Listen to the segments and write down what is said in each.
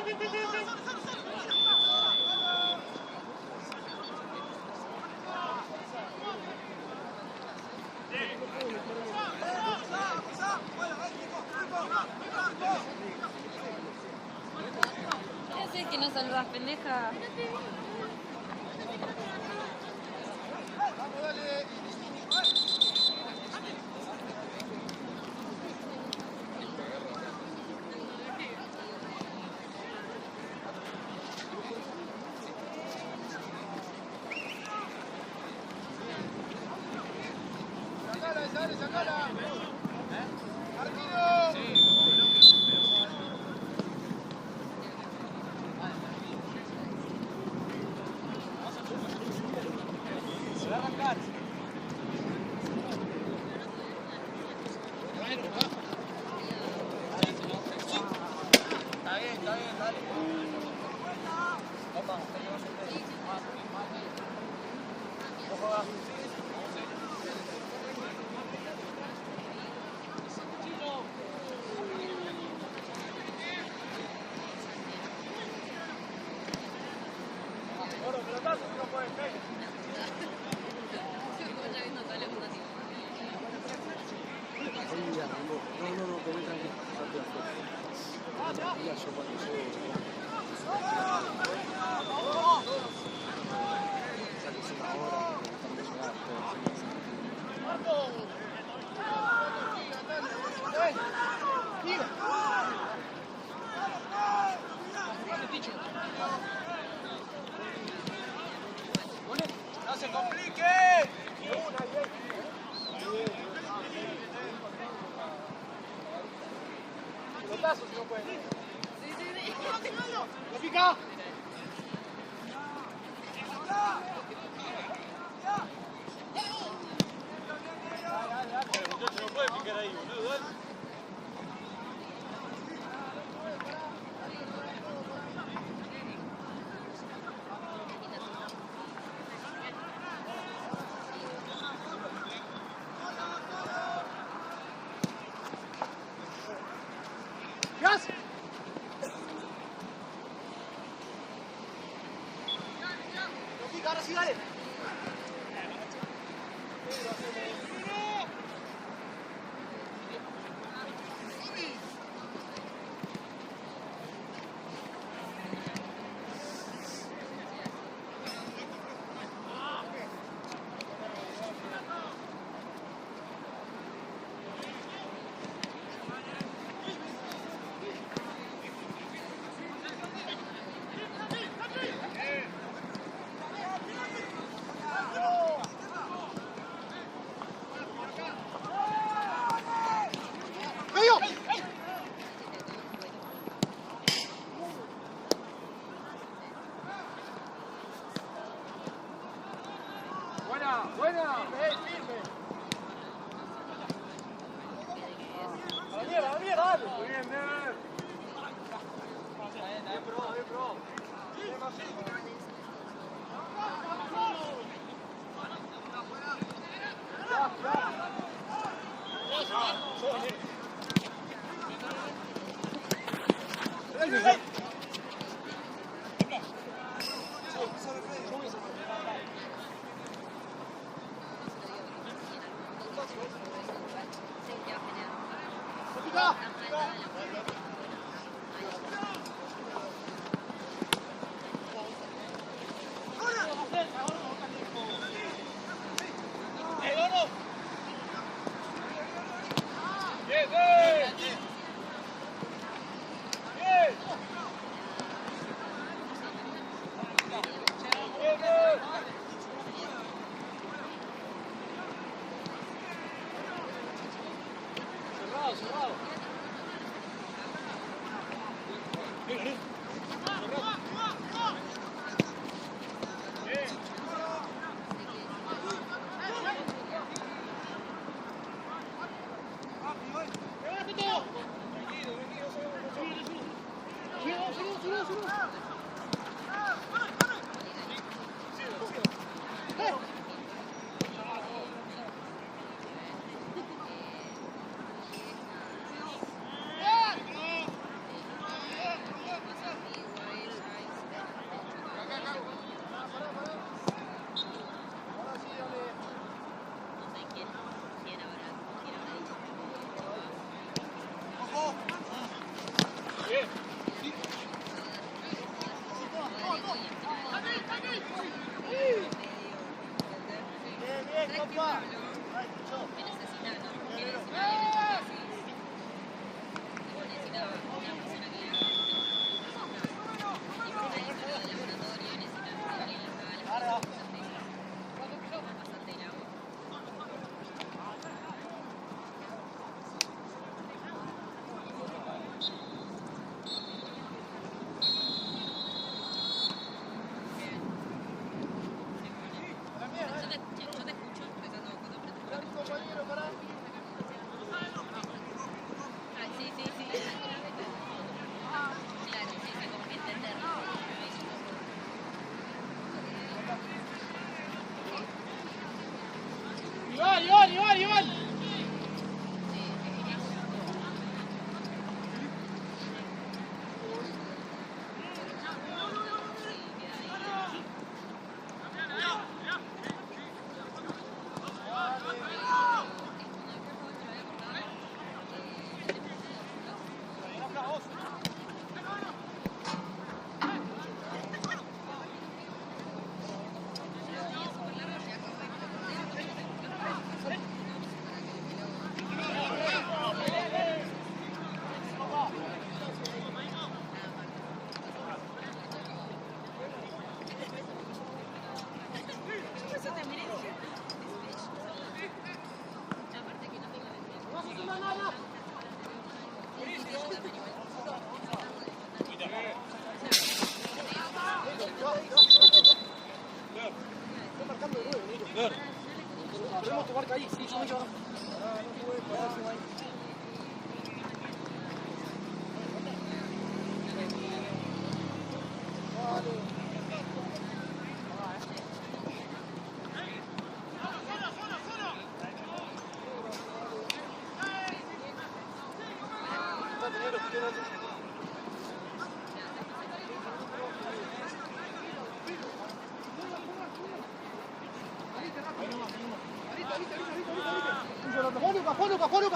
¿Qué haces que no saludas, pendeja? ¡No se complique! Pelotazos si no puede. Sí. ¡Lo pica! El muchacho no puede picar ahí, boludo. Ahora sí, dale. Buena, firme. A la mierda, dale. Muy bien, Ner. Bien, pro. Bien, más firme. Cerrado.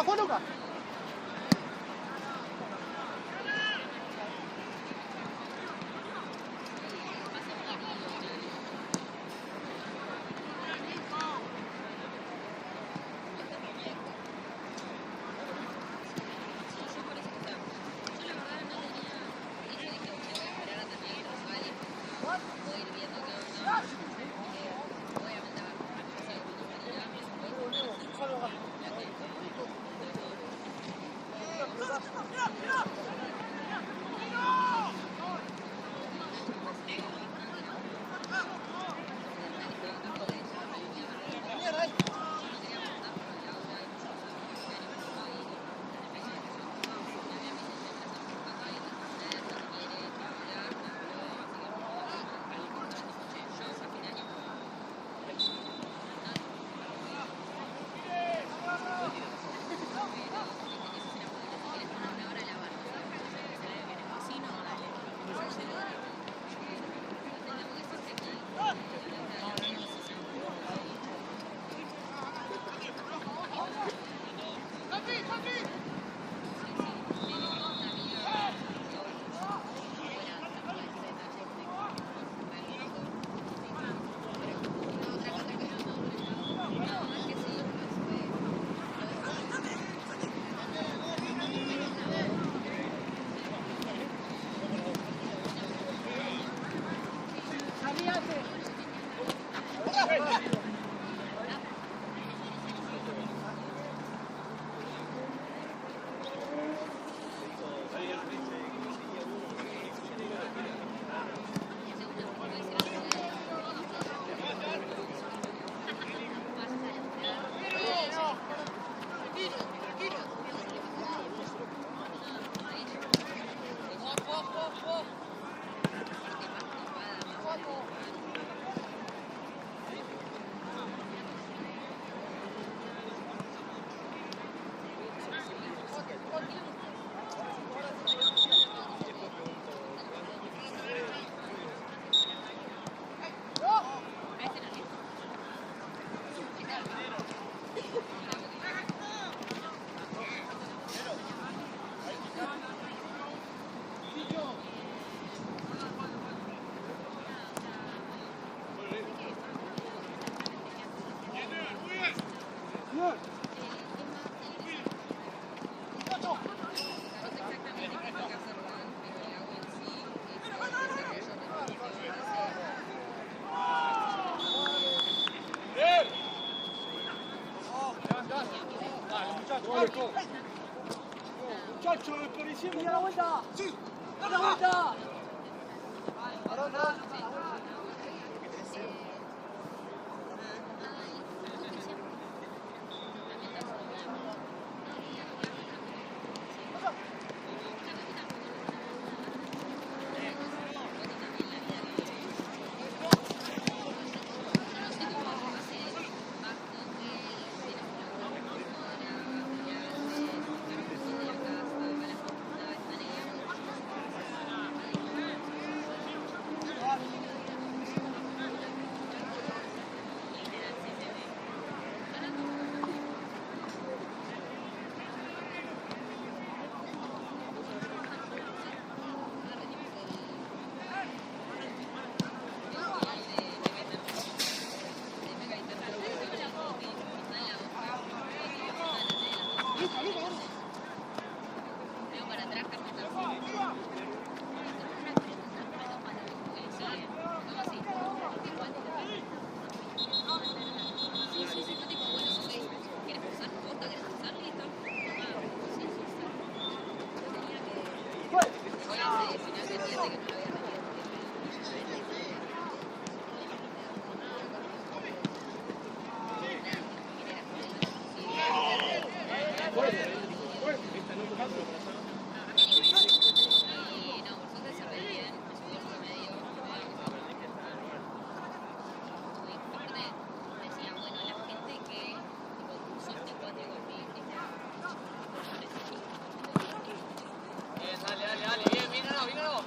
Juan Lucas. Muchacho, el policía. ¡Mira la vuelta! ¡Sí! ¡Da la vuelta! Dale, bien, míralo.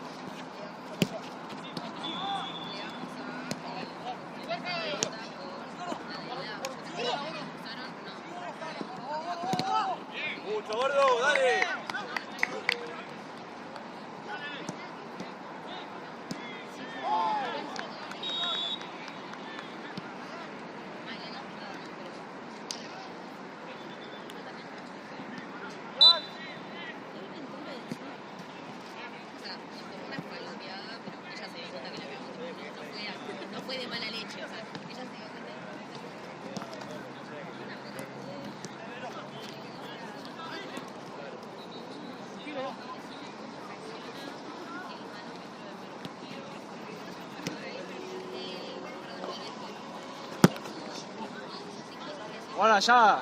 Mucho, gordo, dale. Bueno, ya.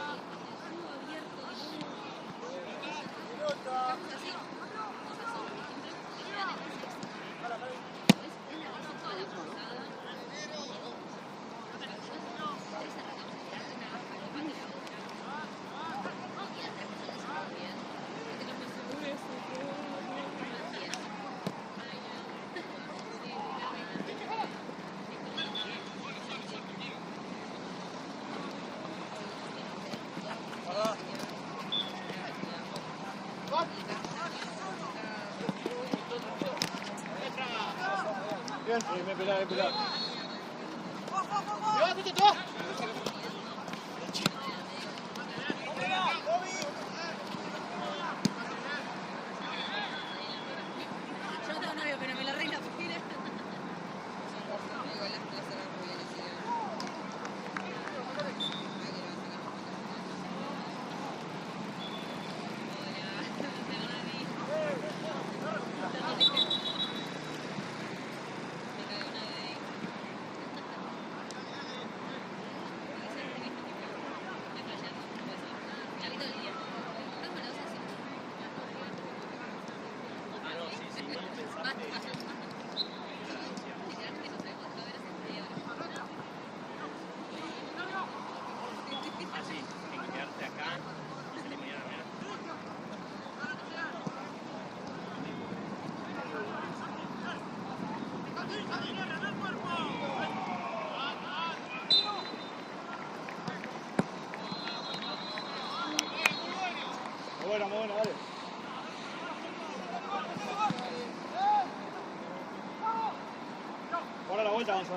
Bien, me pelado. Yo tengo novio, pero me la arregla por fila. Bueno, dale. Ahora la vuelta, vamos a.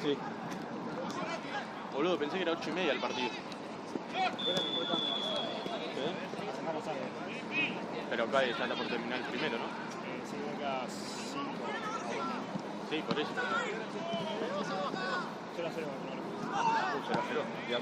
Sí. Boludo, pensé que era 8:30 el partido. ¿Eh? Pero acá ya está por terminar el primero, ¿no? Sí, acá 5. Sí, por eso. 0-0. 0-0. Ya.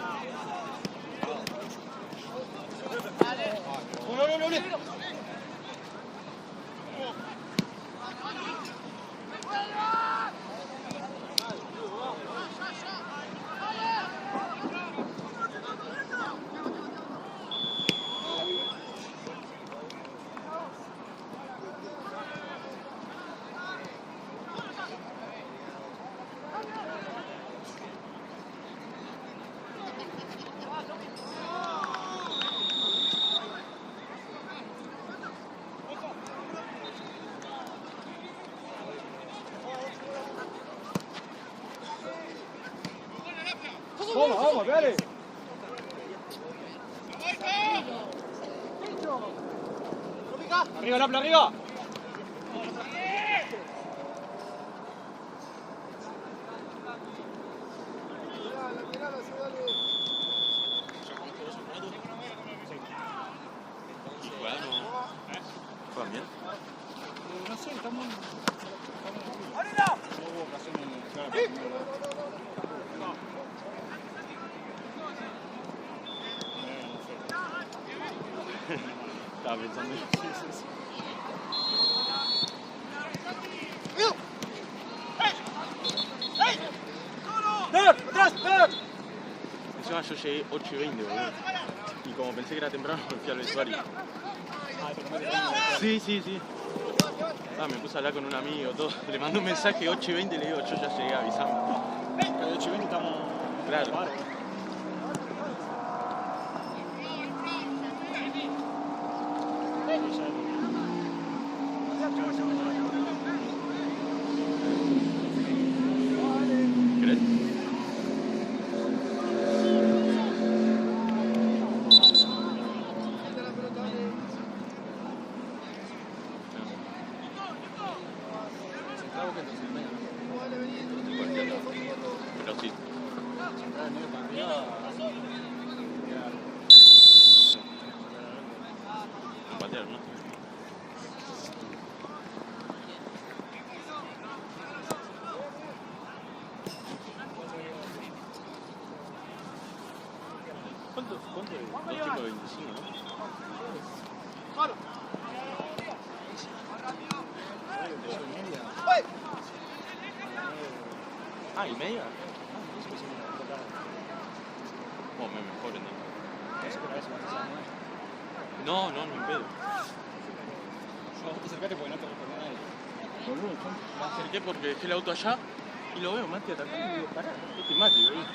Vamos, dale. Arriba, Napla, arriba. ¿Juegan bien? No sé, estamos... ¡Arriba! No hubo ocasiones claras para comer. Estaba pensando. Encima yo llegué 8:20, boludo. Y como pensé que era temprano, me fui al vestuario. Sí. Me puse a hablar con un amigo, todo. Le mandé un mensaje 8:20 y le digo, yo ya llegué, avisame. A las 8:20 estamos... Claro. ¿Querés? Pero sí. Patear, ¿no? ¿Cuánto? 2.25, ¿no? Ah, ¿y media? Oh, me mejoren, ¿no? No, ni pedo. Te acercaste porque no te responde nadie. Me acerqué porque dejé el auto allá y lo veo, Mati atacando y digo, pará, yo estoy Mati, boludo.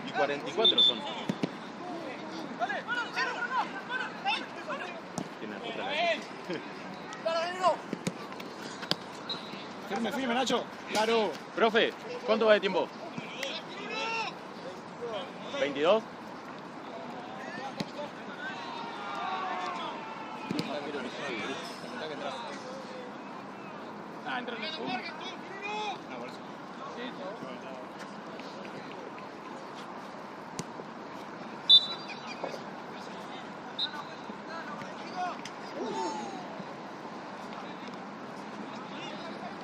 Y 44 son. Tiene la puta la Firme, Nacho. Claro. Profe, ¿cuánto va de tiempo? 22. Entra en el segundo. No, por eso.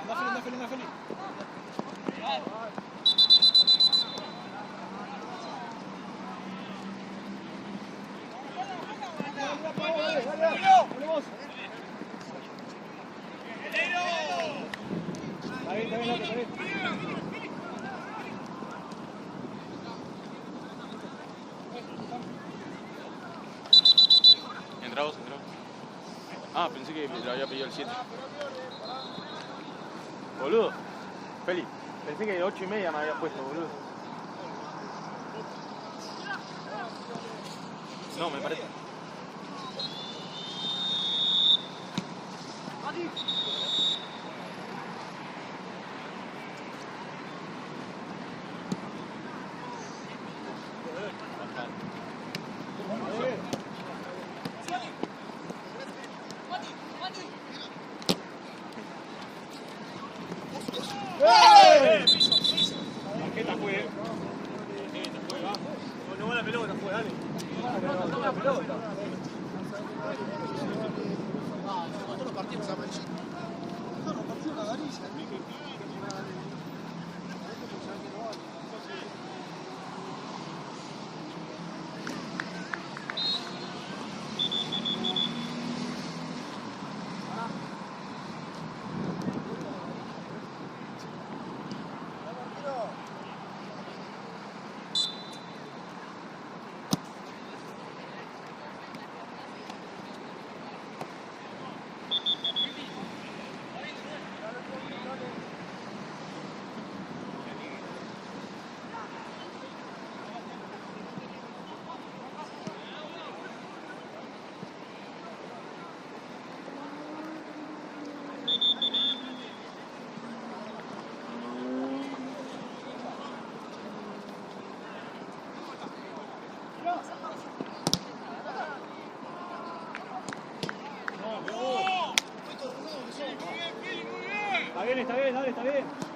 Anda, Feli. Está bien. Entra vos. Ah, pensé que le había pedido el 7. Boludo. Feli, pensé que 8:30 me había puesto, boludo. No, me parece.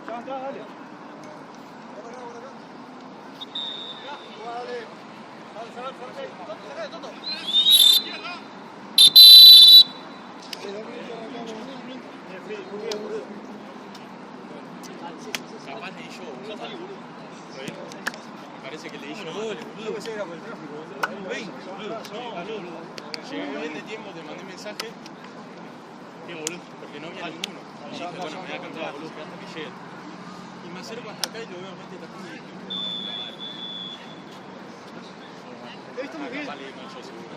Ya entrá, dale. Capaz leí yo, boludo. Parece que leí yo. Lo que sea era por el tráfico. 20, Llegué bien de tiempo, te mandé mensaje. Qué boludo, porque no había ninguno. Y dije, bueno, me voy a cantar, boludo, hasta que llegue. Y me acerco hasta acá y lo veo gente tapando y dije, Está muy bien. vale, con yo seguro.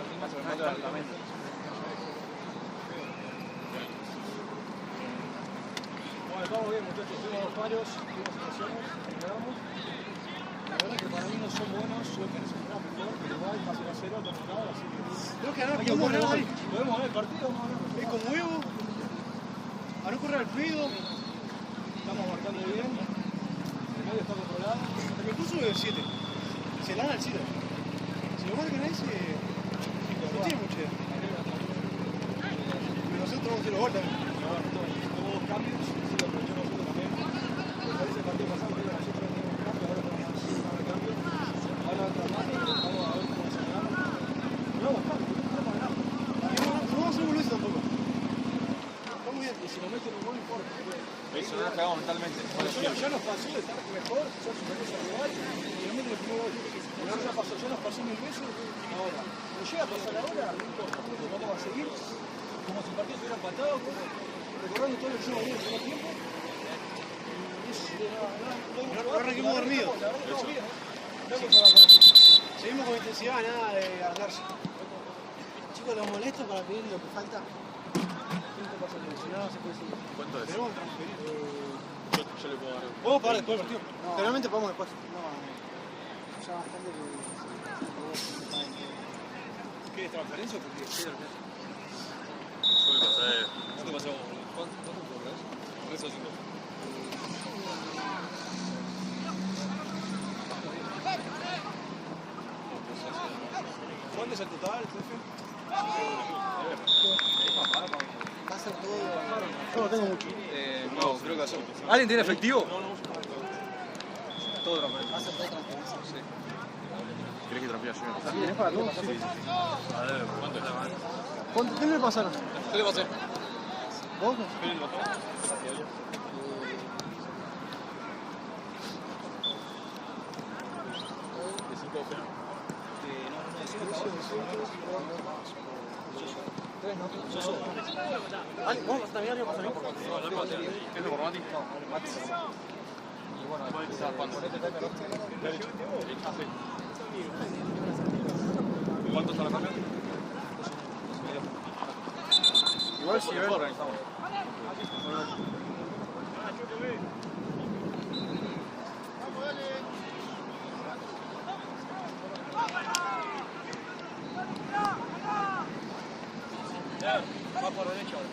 Bueno, estamos bien, muchachos. Tuvimos 2 palos, tuvimos situaciones, recuperamos. La verdad que para mí no son buenos, yo que necesitamos mejor, pero igual casi a 0 terminado, así que... Creo que ahora Hay que podemos poner ganar. hoy. Podemos ganar el partido, vamos a ganar. Es con huevo. A no correr al pedo. Estamos marcando bien. El medio está controlado. El recurso es 7. Se la dan al 7. Si lo marcan a ese, no tiene mucha idea. Pero nosotros vamos a hacer los goles también. Hubo 2 cambios, sí lo aprovechó nosotros también. Me parece el partido pasado que iban a hacer cambios, ahora vamos a hacer un cambio. Van a entrar más, vamos a ver cómo se ganan. No vamos a ganar, no vamos a ganar. No vamos a hacer boludo tampoco. Está muy bien. Y si nos meten un gol, importa. Eso no nos cagamos mentalmente. Ya nos pasó de estar mejor, ya superó a rival y nos meten el primer gol. Ya nos pasó 1000 veces. Ahora, si llega a pasar ahora, no importa, porque vamos a seguir como si el partido estuviera empatado, recordando todo lo que hicimos ayer en el primer tiempo. No arranquemos dormidos. La verdad que estamos bien, Estamos con Seguimos con intensidad, nada de ardarse. Chicos, los molesto para pedir lo que falta. Si no, se puede seguir. ¿Cuánto es? Tenemos que transferir. Yo le puedo dar. Podemos pagar después del partido. No. Generalmente podemos después. Ya bastante que... ¿Qué es transferencia o por qué? Yo le pasé. ¿Cuánto pasó? ¿Cuánto cobras? 3 o 5. ¿Cuánto es el total, jefe? Va a ser todo... Yo no tengo mucho. No, creo que hace. ¿Alguien tiene efectivo? Todo transferencia. Va a ser todo transferencia. ¿Querés que transfiera yo? ¿Tienes para todos? Sí. A ver, ¿cuánto es la mano? ¿Qué le pasaron? ¿Qué le pasé? ¿Vos? ¿Qué le pasó? De 5 operas. ¿Vos también alguien pasa bien? No, no pasé. ¿Es de por Mati? No, Mati. Y bueno, puede empezar cuando. ¿Cuánto está la caja? Igual si ven. Organizamos. Va por derecha ahora.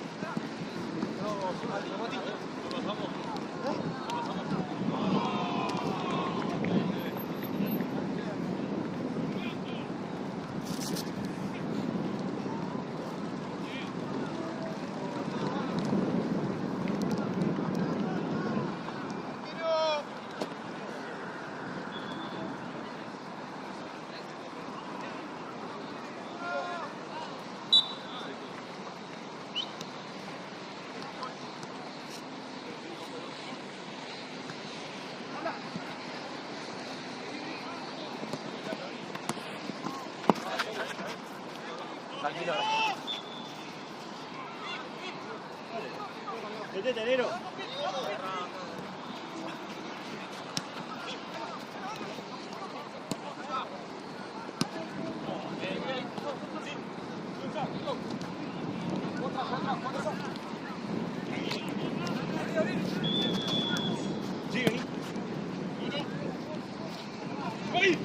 Vete, tenero. Sí, vení. ¡Ay!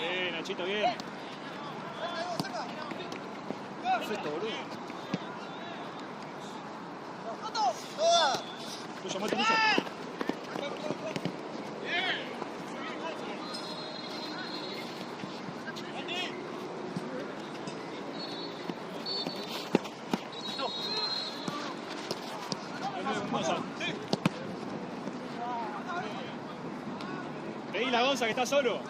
Bien, Nachito, bien. Perfecto, boludo. Tuyo, Mati, tuyo. Pedí la Gonza que está solo.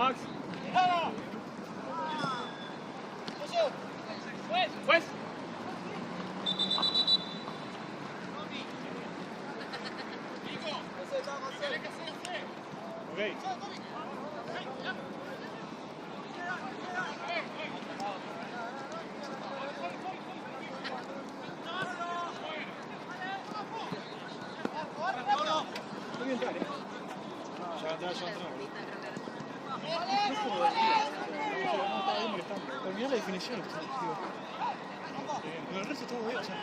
Max. Pues. Ok. Muy bien, dale. Ya entró. Terminá la definición. Con el resto todo bien, o sea.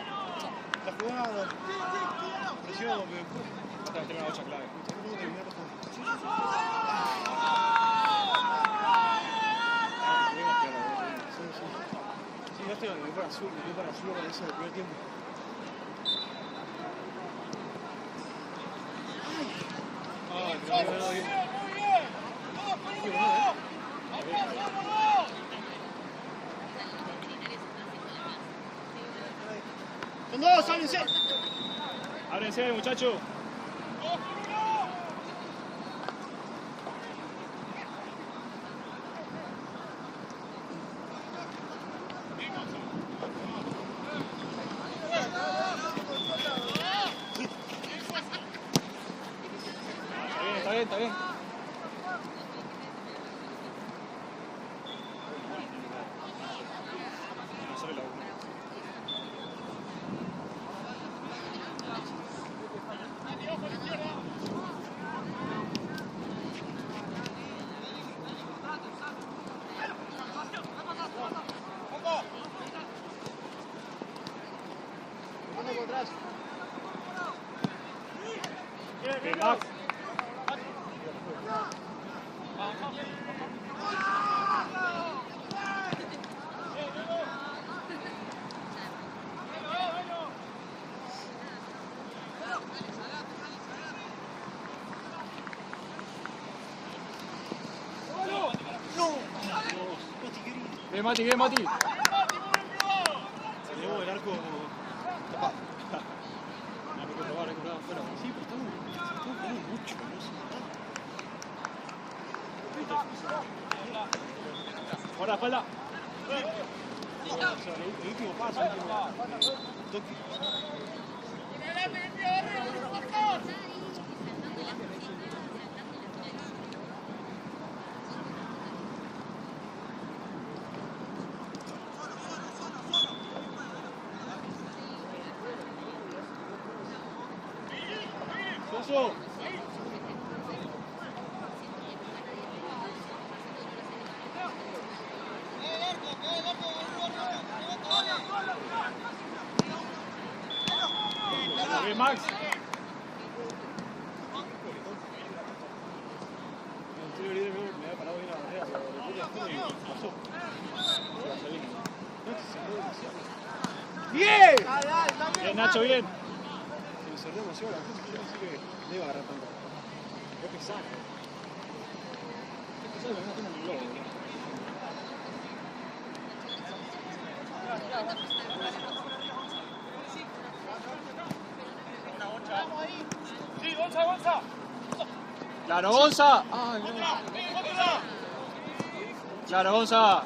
La jugada. Presión, pero. Vas a meter una bocha clave. Sí, yo estoy para azul, me para azul para eso del primer tiempo. Ay, pero no, bien. Qué bueno, ¿eh? Son dos, ábrense. Ábrense, muchachos. Está bien, está bien. No sale la boca. Bien, Max. Bien, Mati, bien, Mati. Tenemos el arco tapado. No, hay que probar afuera. Sí, pero estamos mucho, no sé. Ahora, espalda. O sea, el último paso, el último toque. Soso. Bien, Max. El tiro libre me había parado bien la barrera, pero después de después pasó. Se va a salir. No, se cerró demasiado. ¡Bien! Bien, Nacho, bien. Se me cerró demasiado la cosa, yo pensé que le iba a agarrar tanto. Es pesado. Es pesado, no tiene un globo, boludo. Claro, Gonza. Ay, no. Claro, Gonza.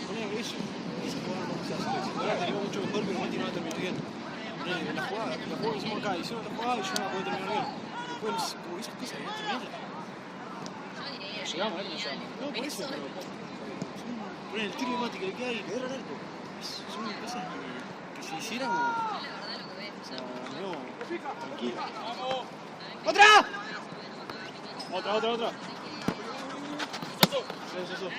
Poné eso. Esa jugada no se hace. Ahora tenemos mucho mejor, pero Mati no la terminó bien. La jugada que hicimos acá, hicieron otra jugada y yo no la puedo terminar bien. Después, como esas cosas, no terminarlas. Llegamos, no llegamos. No, por eso, pero. Poner el tiro de Mati que le queda ahí, le agarra el arco. Son cosas que si hiciéramos. O sea, no, tranquilo. ¡Otra! Otra. Eso.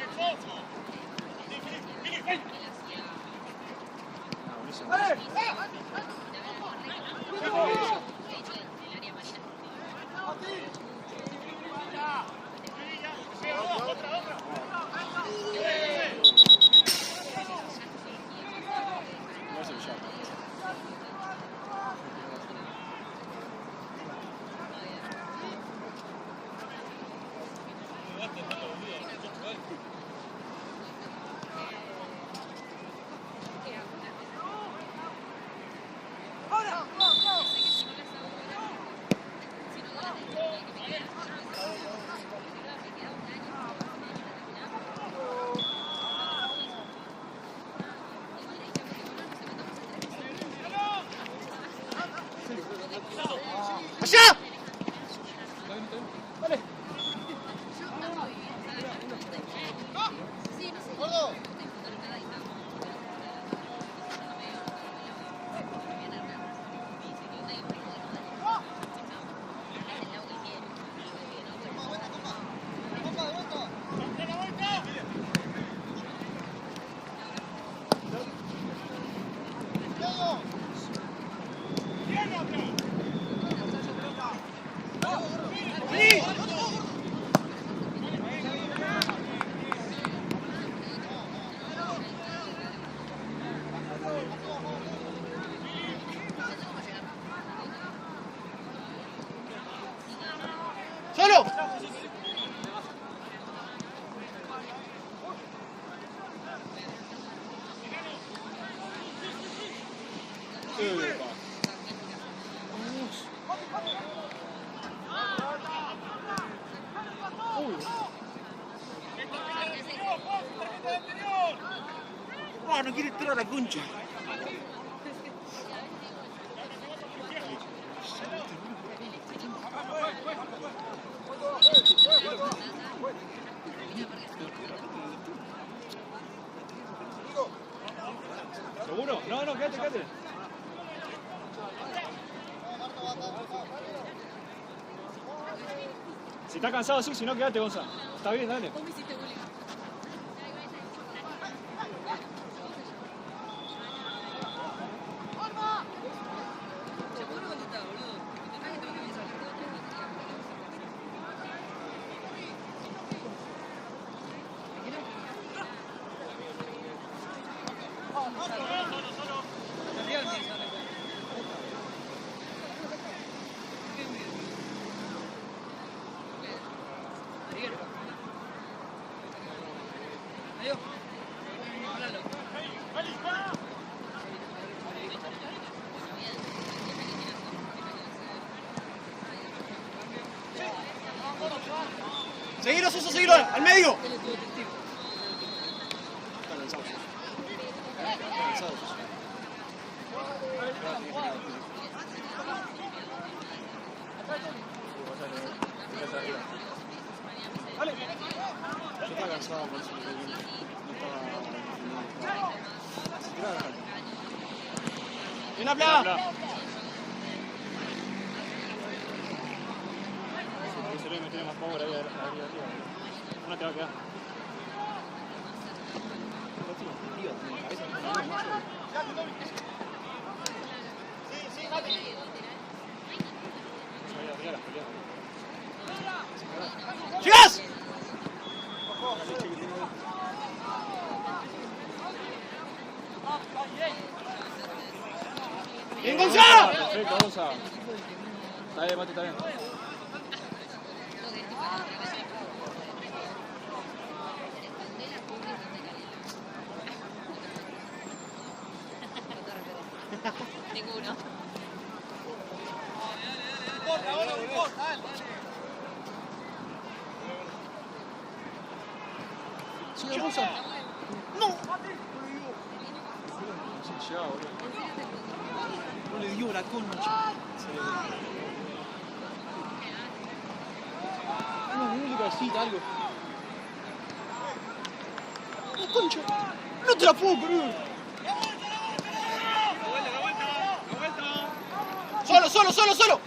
No, no quiere entrar a la concha. ¿Seguro? No, no, quédate, quédate. Si está cansado, sí, si no, quédate, Gonza. Está bien, dale. Vos me hiciste bullying. Che, ¿por qué no contestás, boludo? Contestás que tengo que mensajear todo el día. Arriba el mensaje. Ariel. Adiós. Háblalo. Seguilo, Soso, seguilo, al medio. Él estuvo testigo. Está cansado, Soso. Está cansado, Soso. Dale. Yo estaba cansado, por eso no estaba. Se tiraba la cancha. ¡Bien, Apla! Se le meter más power ahí arriba. Una te va a quedar. ¡Llegas! ¡Bien, Gonzalo! Perfecto, Gonza. Está bien, Mati, está bien. Ninguno. ¡Sigue, Gonza! ¡No! No le dio la concha. No, un cabecita, algo. ¡No, concha! ¡No te la puedo creer! ¡Solo, solo, solo!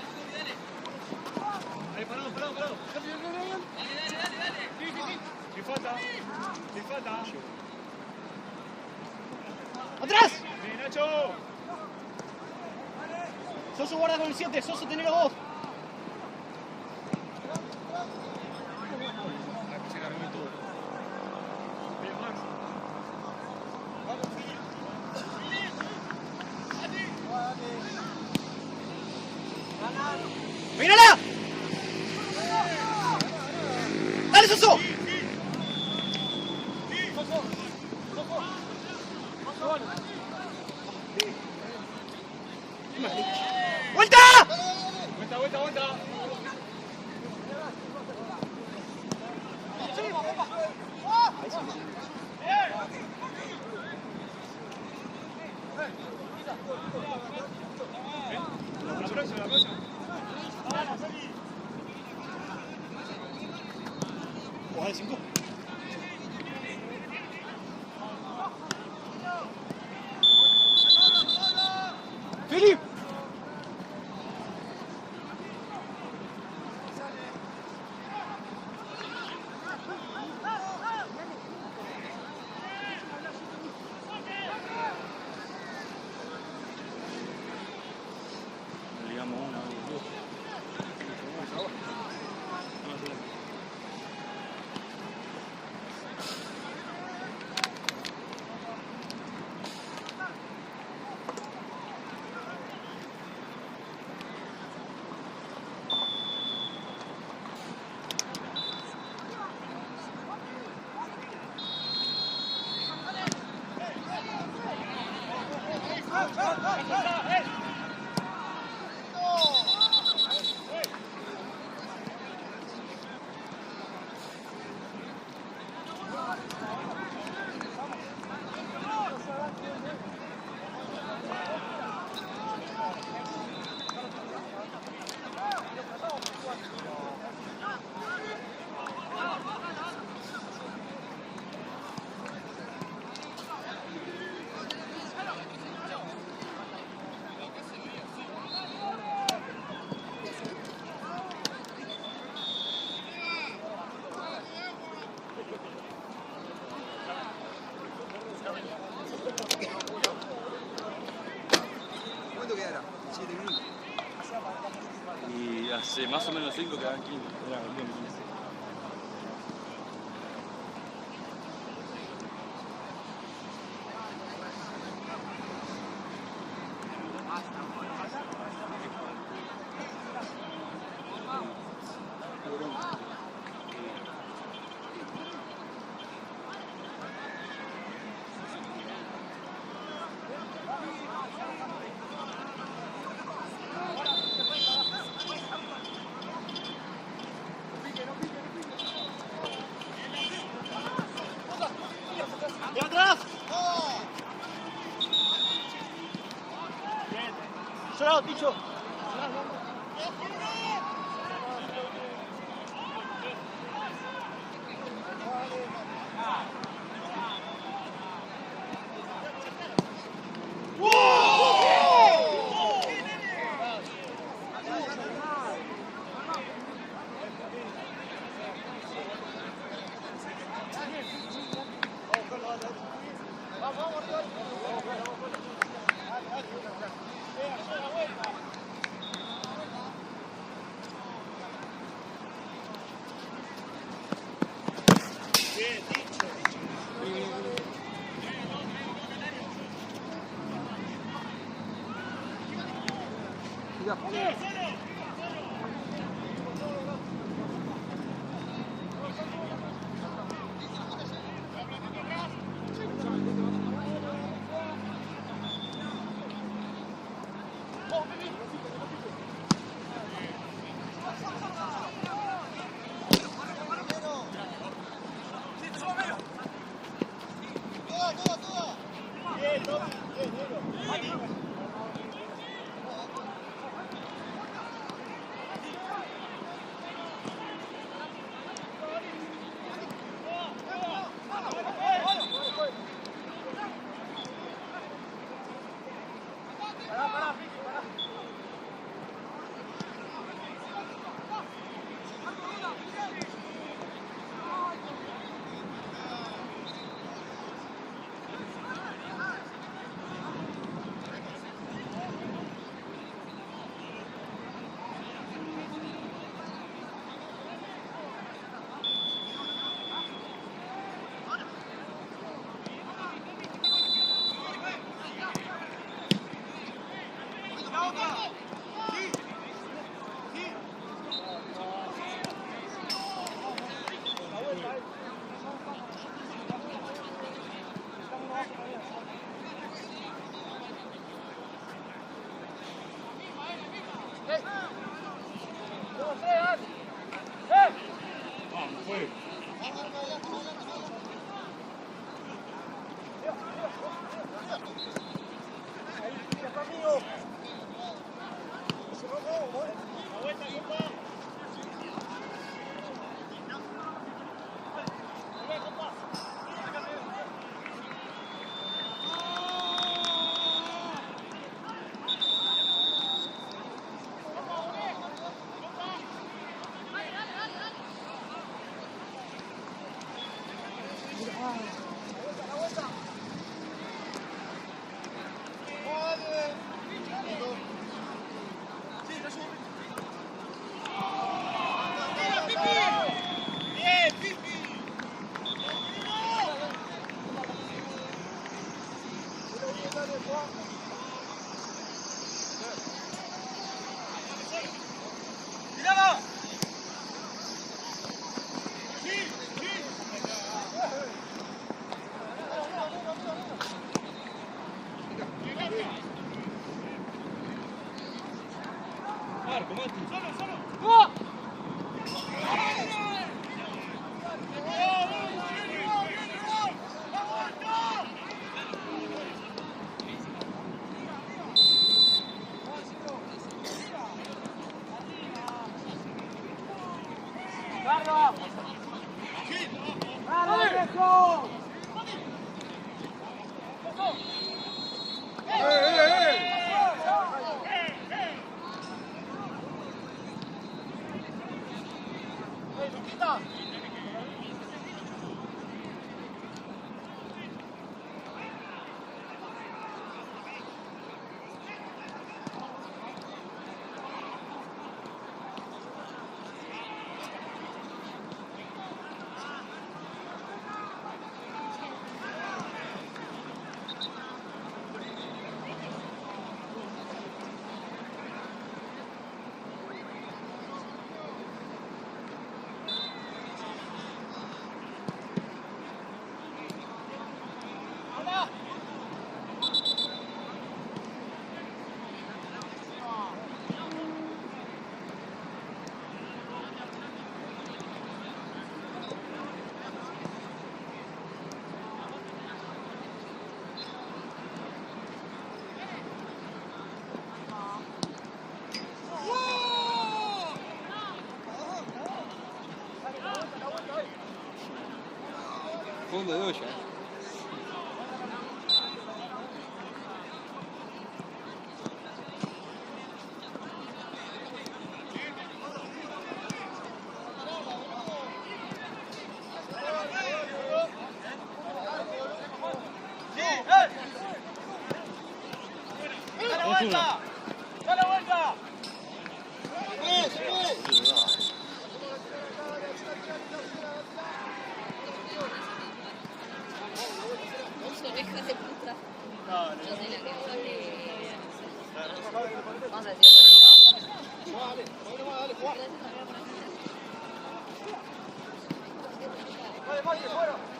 Ahí, parado. Dale. Sin falta. ¡Atrás! Bien, Nacho. Soso guarda con el 7, Soso tenés los dos. Bien, Max. ¡Mírala! ¡Dale, Soso! ¡Vuelta! Vuelta. La próxima. Ojalá de 5. ¡Filip! Ligamos una. Sí, más o menos 5 quedan 15. Ya, bien, bien. Cerrado, Ticho. Fondo de olla. Orejas de puta. Dale. Yo soy la que vamos a decir Dale, dale, Juan. Dale, Mati, fuera.